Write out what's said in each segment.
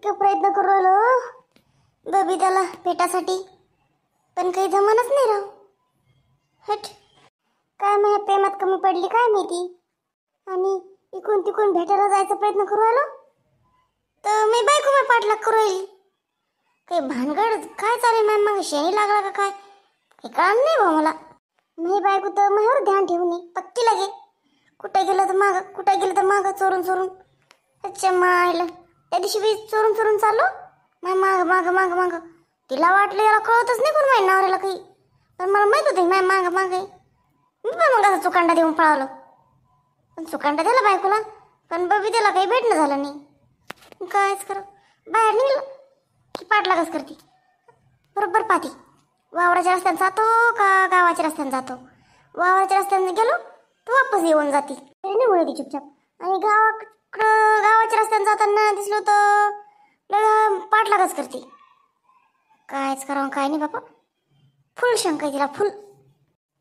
इतकं प्रयत्न करू राहिलो बबिताला भेटासाठी, पण काही जमानच नाही राव. हट, काय माझ्या प्रेमात कमी पडली काय माहिती. आणि इकून तिकून भेटायला जायचा प्रयत्न करू राहिलो तर मी बायको मी पाठलाग करू राहिली. काही भानगड काय चालेल मॅम, मग शेणी लागला का काय हे कळलं नाही भाऊ मला. मी बायको तर माझ्यावर ध्यान ठेवून नाही पक्की लागे. कुठे गेलं तर माग, कुठे गेलं तर माग, चोरून चोरून. अच्छा मायला त्या दिवशी बी चोरून चोरून चाललो माग माग माग माग. तिला वाटलं याला कळतच नाही कोण माझ्या नवऱ्याला काही, पण मला माहित होते माय माग माग आहे. मी पण मग असं चुकांडा देऊन पळालो. पण चुकांडा दिला बायकोला, पण बबिताला काही भेटणं झालं नाही. कायच करू, बाहेर निघलं की पाठलागच करते. बरोबर पाहते वावराच्या रस्त्याने जातो का गावाच्या रस्त्याने जातो. वावराच्या रस्त्याने गेलो तर वापस येऊन जाते, निघून येते चुपचाप. आणि गावाच्या रस्त्याने जाताना दिसलो तर पाठलागच करते. कायच करावं काय नाही बापा, फुल शंका आहे तिला फुल.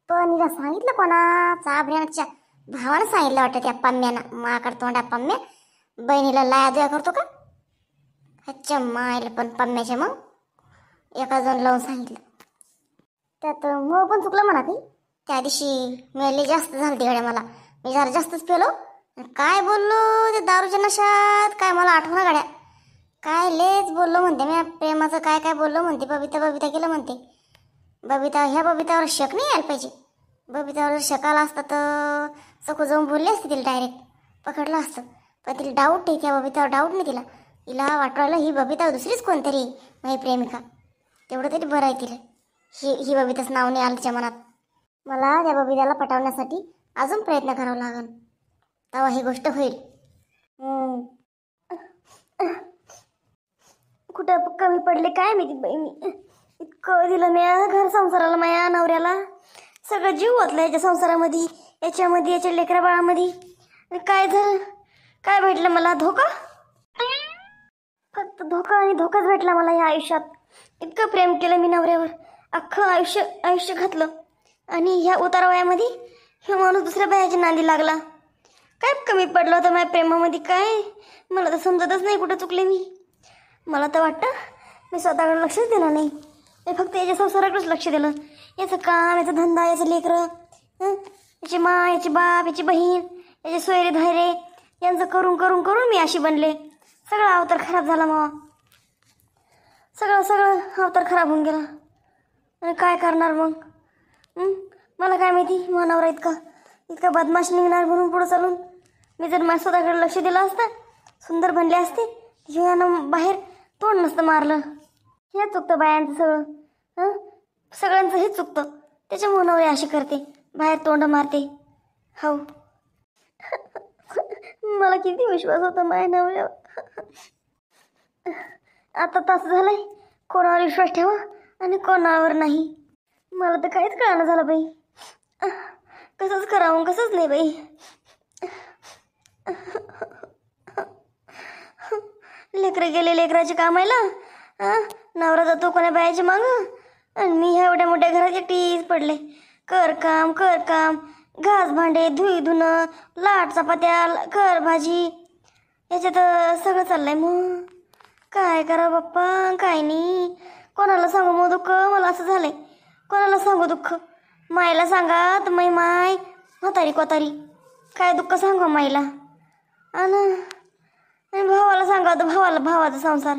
पण हिला सांगितलं कोणा, चाबऱ्याच्या भावानं सांगितलं वाटतं त्या पम्म्यानं. माकड तोंड्या पम्म्या बहिणीला लाया दुया करतो का. अच्छा मायला पण पम्म्याच्या मग एका जण लावून सांगितलं. त्यात मग पण चुकलं म्हणा काही. त्या दिवशी मिळाले जास्त झालं तिकडे मला, मी जरा जास्तच पेलो. काय बोललो ते दारूच्या नशात काय मला आठवण गाड्या. काय लेच बोललो म्हणते मी प्रेमाचं, काय काय बोललो म्हणते. बबिता बबिता केलं म्हणते. बबिता ह्या बबितावर शक नाही यायला पाहिजे. बबितावर शक आला असता तर सकू जाऊन बोलले असते तिला, डायरेक्ट पकडलं असतं. पण तिला डाऊट आहे, त्या बबितावर डाऊट नाही तिला. तिला वाटवायला ही बबिता दुसरीच कोणतरी माझी प्रेमिका, तेवढं तरी बरं आहे तिला. ही बबिताच नाव नाही आलं तिच्या मनात. मला त्या बबिताला पटवण्यासाठी अजून प्रयत्न करावा लागेल, तेव्हा ही गोष्ट होईल. कुठं कमी पडले काय माहिती बाई. मी इतकं दिलं मी घर संसाराला, माझ्या नवऱ्याला सगळं जीव ओतलं याच्या संसारामध्ये, याच्यामध्ये, याच्या लेकरा बाळामध्ये. काय झालं, काय भेटलं मला, धोका. फक्त धोका आणि धोकाच भेटला मला या आयुष्यात. इतकं प्रेम केलं मी नवऱ्यावर, अख्खं आयुष्य घातलं. आणि ह्या उतारवयामध्ये हे माणूस दुसऱ्या बायाच्या नांदी लागला. काय कमी पडलं होतं माझ्या प्रेमामध्ये, काय मला तर समजतच नाही कुठं चुकले मी. मला तर वाटतं मी स्वतःकडे लक्षच दिलं नाही, मी फक्त याच्या संसाराकडेच लक्ष दिलं. याचं काम, याचा धंदा, याचं लेकरं, याची मा, याची बाप, याची बहीण, याचे सोयरे धायरे, यांचं करून करून करून मी अशी बनले. सगळा अवतार खराब झाला मग, सगळं अवतार खराब होऊन गेला. आणि काय करणार मग. मला काय माहिती नवरा इतका बदमाश निघणार म्हणून पुढं चालून. मी जर माझ्या स्वतःकडे लक्ष दिलं असतं, सुंदर बनले असते, ह्यानं बाहेर तोंड नसतं मारलं. हे चुकतं बायांचं सगळं, सगळ्यांचं हेच चुकतं. त्याच्यामुळे नवरे अशी करते, बाहेर तोंड मारते. हो मला किती विश्वास होता माझ्या नवऱ्यावर. आता तास झालंय कोणावर विश्वास ठेवा आणि कोणावर नाही. मला तर काहीच कळालं झालं बाई, कसंच करावं कसंच नाही बाई. लेकरं गेले लेकराच्या कामाला, नवरा जातो कोणा बायाच्या माग, आणि मी ह्या एवढ्या मोठ्या घरात एकटीच पडले. कर काम, घास भांडे, धुई धुणं, लाट चपात्या, कर भाजी, याच्यात सगळं चाललंय. मग काय करा बाप्पा, काय नाही. कोणाला सांगू मग दुःख, मला असं झालंय. कोणाला सांगू दुःख, मायला सांगा तर माय म्हातारी कोतारी, काय दुःख सांगू माईला. आणि भावाला सांगा तर भावाचा संसार,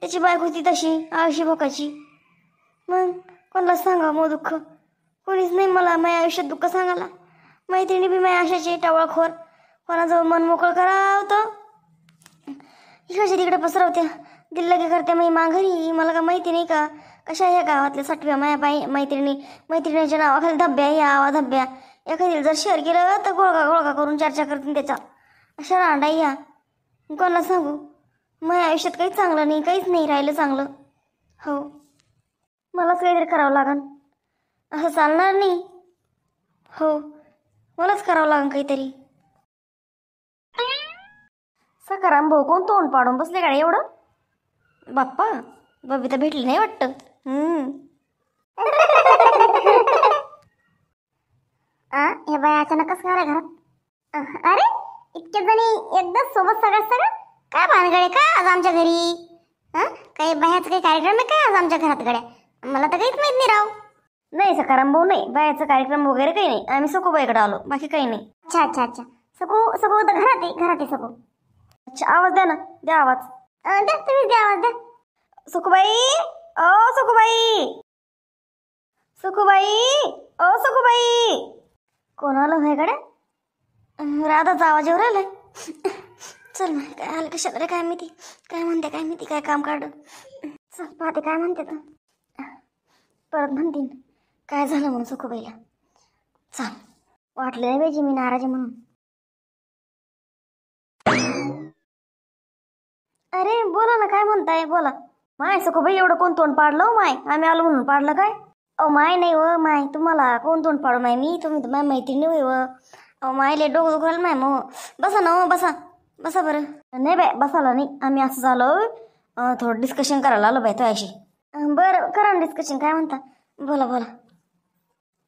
त्याची बायको होती तशी आळशी भोकाची. मग कोणाला सांगा मग दुःख, कोणीच नाही मला माझ्या आयुष्यात दुःख सांगायला. मैत्रिणी बी माझ्या आशाची टावळखोर, कोणाजवळ मन मोकळं करावतं इकडच्या तिकडे पसरवत्या, दिल्लगी करत्या मी माघारी. मला का माहिती नाही का कशा ह्या गावातल्या सटव्या माझ्या मैत्रिणीच्या नावाखाली धब्या, या धब्या. एखादी जर शेअर केलं तर गोळगा करून चर्चा करतील त्याचा, अशा रांडा या. कोणाला सांगू, माझ्या आयुष्यात काहीच चांगलं नाही, काहीच नाही राहिलं चांगलं. हो मलाच काहीतरी करावं लागन, असं चालणार नाही. हो मलाच करावं लागन काहीतरी. सकाराम भाऊ कोण तोंड पाडून बसले का एवढं. बाप्पा बबिता भेटली नाही वाटतं. हे बाय अचानक कसं काय घरात. अरे इतक्या जणी एकदाच सोबत सगळं काय भानगडे काय आज आमच्या घरी? काही बाहेरचा काही कार्यक्रम आहे काय आज आमच्या घरात गड्या? मला तर काहीच माहित नाही राव. नाही सकाराम भाऊ, नाही बायाचा कार्यक्रम वगैरे काही नाही. आम्ही सखूबाईकडे आलो, बाकी काही नाही. अच्छा अच्छा अच्छा. सकू सकू तर घरात आहे सकू. अच्छा, आवाज द्या ना, द्या आवाज. द्या तुम्ही द्या आवाज द्या. सखूबाई, ओ सखूबाई, सखूबाई, ओ सखूबाई. कोण आलं भाई कडे? राधाचा आवाज येऊ राहिलाय. चल मग काय आलं कशाला रे, काय माहिती काय म्हणते, काय माहिती काय काम काढ. चल पाहते काय म्हणते तर. परत म्हणतीन काय झालं म्हणून सखूबाईला. चल, वाटलं नाही पाहिजे मी नाराज आहे म्हणून. अरे बोला ना, काय म्हणताय बोला. माय सखूबाई एवढं कोण तोंड पाडलं हो माय? आम्ही आलो म्हणून पाडलं काय? अहो माय नाही व माय, तुम्हाला कोण तोंड पाडू माय? मी तुम्ही तर माय मैत्रिणी होय व. अहो मायले डोकं दुखायला माय. मग बसा ना, बसा बसा बरं. नाही बाय बसायला नाही, आम्ही असं झालो थोडं डिस्कशन करायला आलो बाय तुझ्याशी. बरं करा ना डिस्कशन, काय म्हणता बोला बोला.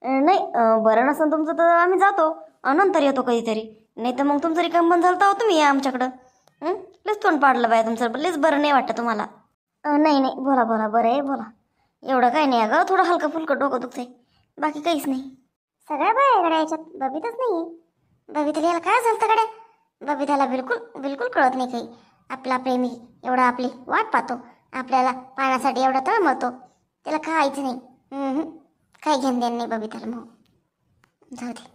नाही बरं नसेल तुमचं तर आम्ही जातो, नंतर येतो कधीतरी. नाही तर मग तुमचं रिकाम बंद झालं तर तुम्ही या आमच्याकडं. लयच तोंड पाडलं बाय तुमचं, लयच बरं नाही वाटतं तुम्हाला. नाही नाही बोला बोला, बरं आहे बोला. एवढं काही नाही अगं, थोडं हलकं फुलकं डोकं दुखतंय, बाकी काहीच नाही. सगळ्या बाया गड्या याच्यात, बबिताच नाहीये. बबिताला याला काय झालं गड्या? बबिताला बिलकुल बिलकुल कळत नाही काही. आपला प्रेमी एवढा आपली वाट पाहतो, आपल्याला पाण्यासाठी एवढा तळमळतो, त्याला खायचं नाही. काही घेणं देणं नाही बबिताला. मग जाऊ दे.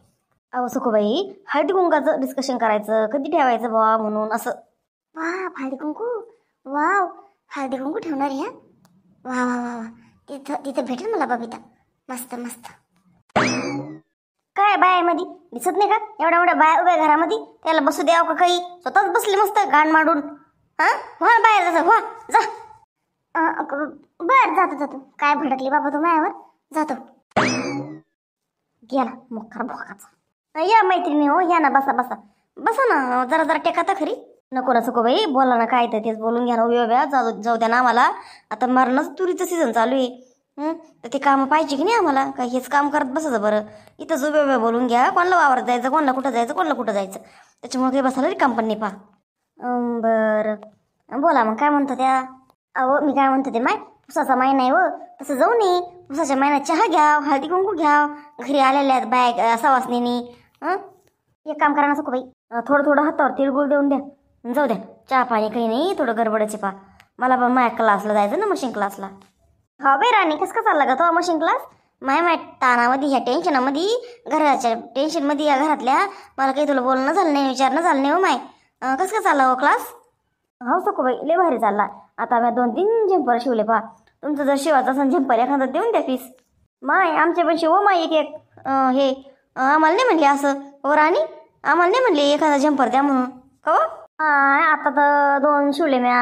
अहो सखूबाई, हळदी कुंकाचं डिस्कशन करायचं, कधी ठेवायचं बाबा म्हणून असं. वा हळदी कुंकू, वाव हळदी कुंकू ठेवणार ह्या. वा वा वा वा, तिथं तिथं भेटेल मला बबिता. मस्त मस्त. काय बाय मध्ये दिसत नाही का एवढ्या एवढ्या बाया उभ्या घरामध्ये? त्याला बसू द्यावं का काही? स्वतःच बसली मस्त गाण मांडून. व्हा बाहेर जसं व्हा जा. बर जातो जातो. काय भडकली बाबा तू मायावर? जातो. गेला मोकार भोकाचा. या मैत्रिणी हो, या ना, बसा बसा बसा ना, जरा जरा टेका तर खरी. नको ना सखूबाई, बोला ना काय तर तेच बोलून घ्या ना. उभ्या जाऊ जाऊ द्या ना आम्हाला. आता मरणाचं तुरीचं सीझन चालू आहे. तर ते कामं पाहिजे की नाही आम्हाला? काय हेच काम करत बसायचं बरं? इथंच उभ्या बोलून घ्या. कोणाला वावरात जायचं, कोणाला कुठं जायचं, कोणाला कुठं जायचं, त्याच्यामुळे काही बसायला रिकाम पण नाही पा. बरं बोला मग काय म्हणतो त्या. अहो मी काय म्हणतो ते, माय उसाचा महिना आहे व, तसं जाऊ नये. उसाच्या महिन्यात चहा घ्या, हळदी कुंकू घ्या, घरी आलेल्या बाय सवासनीनी. एक काम करा ना सखूबाई, थोडं थोडं हातावर तिळगुळ देऊन द्या. जाऊ द्या, चहा पाणी काही नाही, थोडं गडबडाचे पा. मला पण माझ्या क्लासला जायचं ना, मशीन क्लासला. हा बाई राणी, कसं का चालला का तो मशीन क्लास? माय तानामध्ये, ह्या टेन्शनामध्ये, घराच्या टेन्शनमध्ये, या घरातल्या मला काही तुला बोलणं झालं नाही, विचारणं झालं नाही हो माय. कसं का चालला हो क्लास? हो सखूबाई लय भारी चालला. आता मी 2-3 झंपर शिवले पा. तुमचं जर शिवायचं असं झंपर एखादं देऊन द्या फीस. माय आमच्या पण शिव माय एक एक हे आम्हाला नाही म्हणले असं हो राणी, आम्हाला नाही म्हणले एखादा झंपर द्या म्हणून का? आता तर 2 शिवले म्या.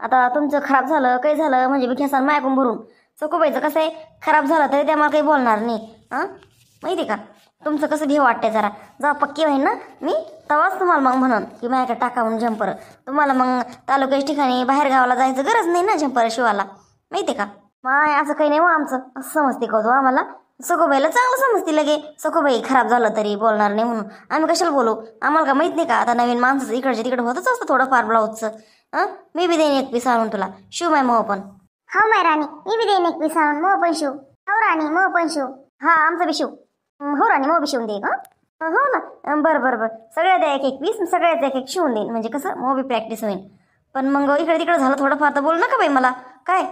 आता तुमचं खराब झालं काही झालं म्हणजे मी खेसान मायकून भरून. सखूबाईचं कसं आहे, खराब झालं तरी त्या मला काही बोलणार नाही. माहिती का तुमचं कसं भीव वाटतंय जरा. जेव्हा पक्की होईन ना मी, तेव्हाच तुम्हाला मग म्हणून की माझ्याकडे टाका म्हणून झंपर. तुम्हाला मग तालुक्याच्या ठिकाणी बाहेर गावाला जायचं गरज नाही ना झंपर शिवायला, माहिती का? माय असं काही नाही मग आमचं असं समजते का तू आम्हाला? सखूबाईला चांगलं समजते लगे. सखूबाई खराब झालं तरी बोलणार नाही म्हणून आम्ही कशाला बोलू? आम्हाला का माहित नाही का? आता नवीन माणसाचं इकडच्या तिकडे होतच असतं थोडंफार ब्लाऊजचं. मी बी देईन एक पीस आणून तुला, शिव माय मग पण. हो माय राणी, मी बी देईन एक पीस आणून, मग पण शिव. हो राणी मग पण शिव. हा आमचं बी शिव. हो राणी मग बी शिवून देईन. हो ना, बरं बरं बरं, सगळ्या द्या एक एक पीस, सगळ्याच एक एक शिवून देईन, म्हणजे कसं मग बी प्रॅक्टिस होईल. पण मग इकडे तिकडे झालं थोडंफार तर बोल नका बाई मला काय.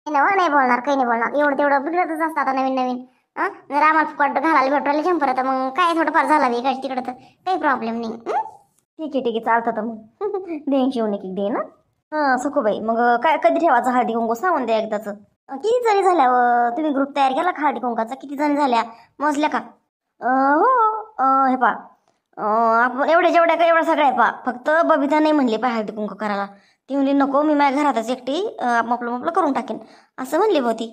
नाही बोलणार, काही नाही बोलणार. एवढं तेवढं बिघडतच असतं आता नवीन नवीन. जर आम्हाला फुकट घालायला भेटवायला झंपर तर मग काय थोडंफार झाला इकडे तिकडं तर काही प्रॉब्लेम नाही. ठीक आहे चालतं तर मग देईन शिवून एक एक देईन ना. सखूबाई मग काय कधी ठेवायचं हळदी कुंकू सांगून द्या एकदाच. किती जणी झाल्या तुम्ही ग्रुप तयार केला का हळदी कुंकाचा? किती जणी झाल्या मोजल्या का? हो हे पा आपण एवढ्या जेवढ्या का एवढ्या सगळ्या पा. फक्त बबिता नाही म्हणली पा हळदी कुंकू करायला. ती म्हणली नको, मी माझ्या घरातच एकटी आपलं करून टाकेन असं म्हणली होती.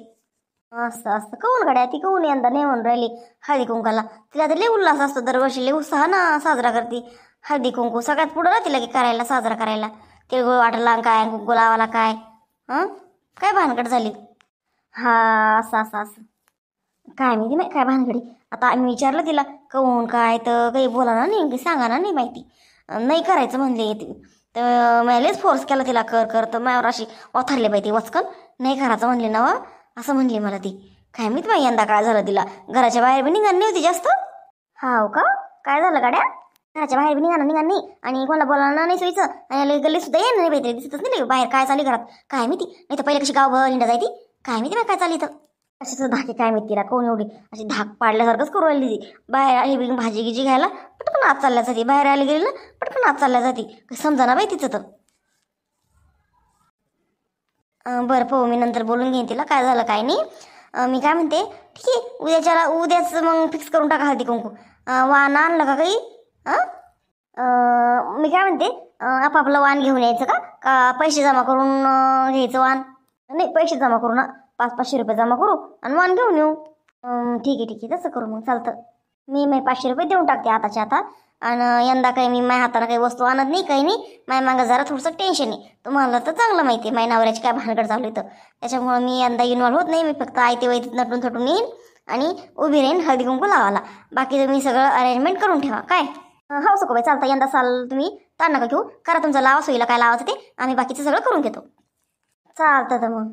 असं असतं कौन गड्या, ती कौन यंदा नाही म्हणून राहिली हळदी कुंकाला? तिला तर लय उल्हास असतो, दरवर्षी लय उत्साह ना साजरा करते हळदी कुंकू. सगळ्यात पुढं राहते लगे करायला, साजरा करायला. तिळगुळ वाटायला काय, कुंकू लावायला काय. काय भानगड झाली? हा असं असं असं काय माहिती नाही काय भानगडी. आता आम्ही विचारलं तिला कौन काय, तर काही बोला ना नाही, सांगा ना नाही माहिती. नाही करायचं म्हणले तर मॅलेच फोर्स केला तिला कर कर, तर माझ्यावर अशी ओथरले बाई ती वचकन. नाही करायचं म्हणली ना व, असं म्हणली मला ती. काय माहित बाई यंदा काय झालं तिला, घराच्या बाहेर बी निघाली होती जास्त. हाव का, काय झालं गाड्या? घराच्या बाहेर बी निघाणं नाही, आणि कोणाला बोलायला नाही सोयीचं, आणि गल्ली सुद्धा येणार नाही बाई, दिसतच नाही बाहेर काय चालली घरात. काय माहिती, नाही तर पहिले कशी गावभर हिंडा जायती. काय माहिती बाई काय चालली तर. अशीच धाके काय माहिती तिला, कोण एवढी अशी धाक पाडल्यासारखंच करू राहिली ती. बाहेर आली बिन भाजी गिजी घ्यायला पटकन आत चालल्या जाती, बाहेर आली गेली ना पटकन आत चालल्या जाती. काही समजा ना बाई तिचं तर. बरं पाहू, मी नंतर बोलून घेईन तिला काय झालं काय नाही. मी काय म्हणते, ठीक आहे उद्याच मग फिक्स करून टाका हळदी कुंकू. वाण आणलं का काही? मी काय म्हणते, आपापलं वाण घेऊन यायचं का पैसे जमा करून घ्यायचं वाण? नाही, पैसे जमा करू ना, 500-500 रुपये जमा करू आणि वाण घेऊन येऊ. ठीक आहे तसं करू मग, चालतं. मी 500 रुपये देऊन टाकते आताच्या आता. आणि यंदा काही मी माझ्या हाताने काही वस्तू आणत नाही, काही नाही. माझ्या मागं जरा थोडंसं टेन्शन आहे, तुम्हाला तर चांगलं माहिती आहे माझ्या नवऱ्याची काय भानगड चालू आहे. तर त्याच्यामुळं मी यंदा इन्व्हॉल्व होत नाही. मी फक्त आयते वैतीत नटून थटून येईन आणि उभी राहीन हळदी कुंकू लावायला. बाकी तुम्ही सगळं अरेंजमेंट करून ठेवा काय. हो सकोबाई, चालतं. यंदा साल तुम्ही ताण नका घेऊ, करा तुमचं लावा सोयीला काय लावायचं ते, आम्ही बाकीचं सगळं करून घेतो. चालतं तर मग.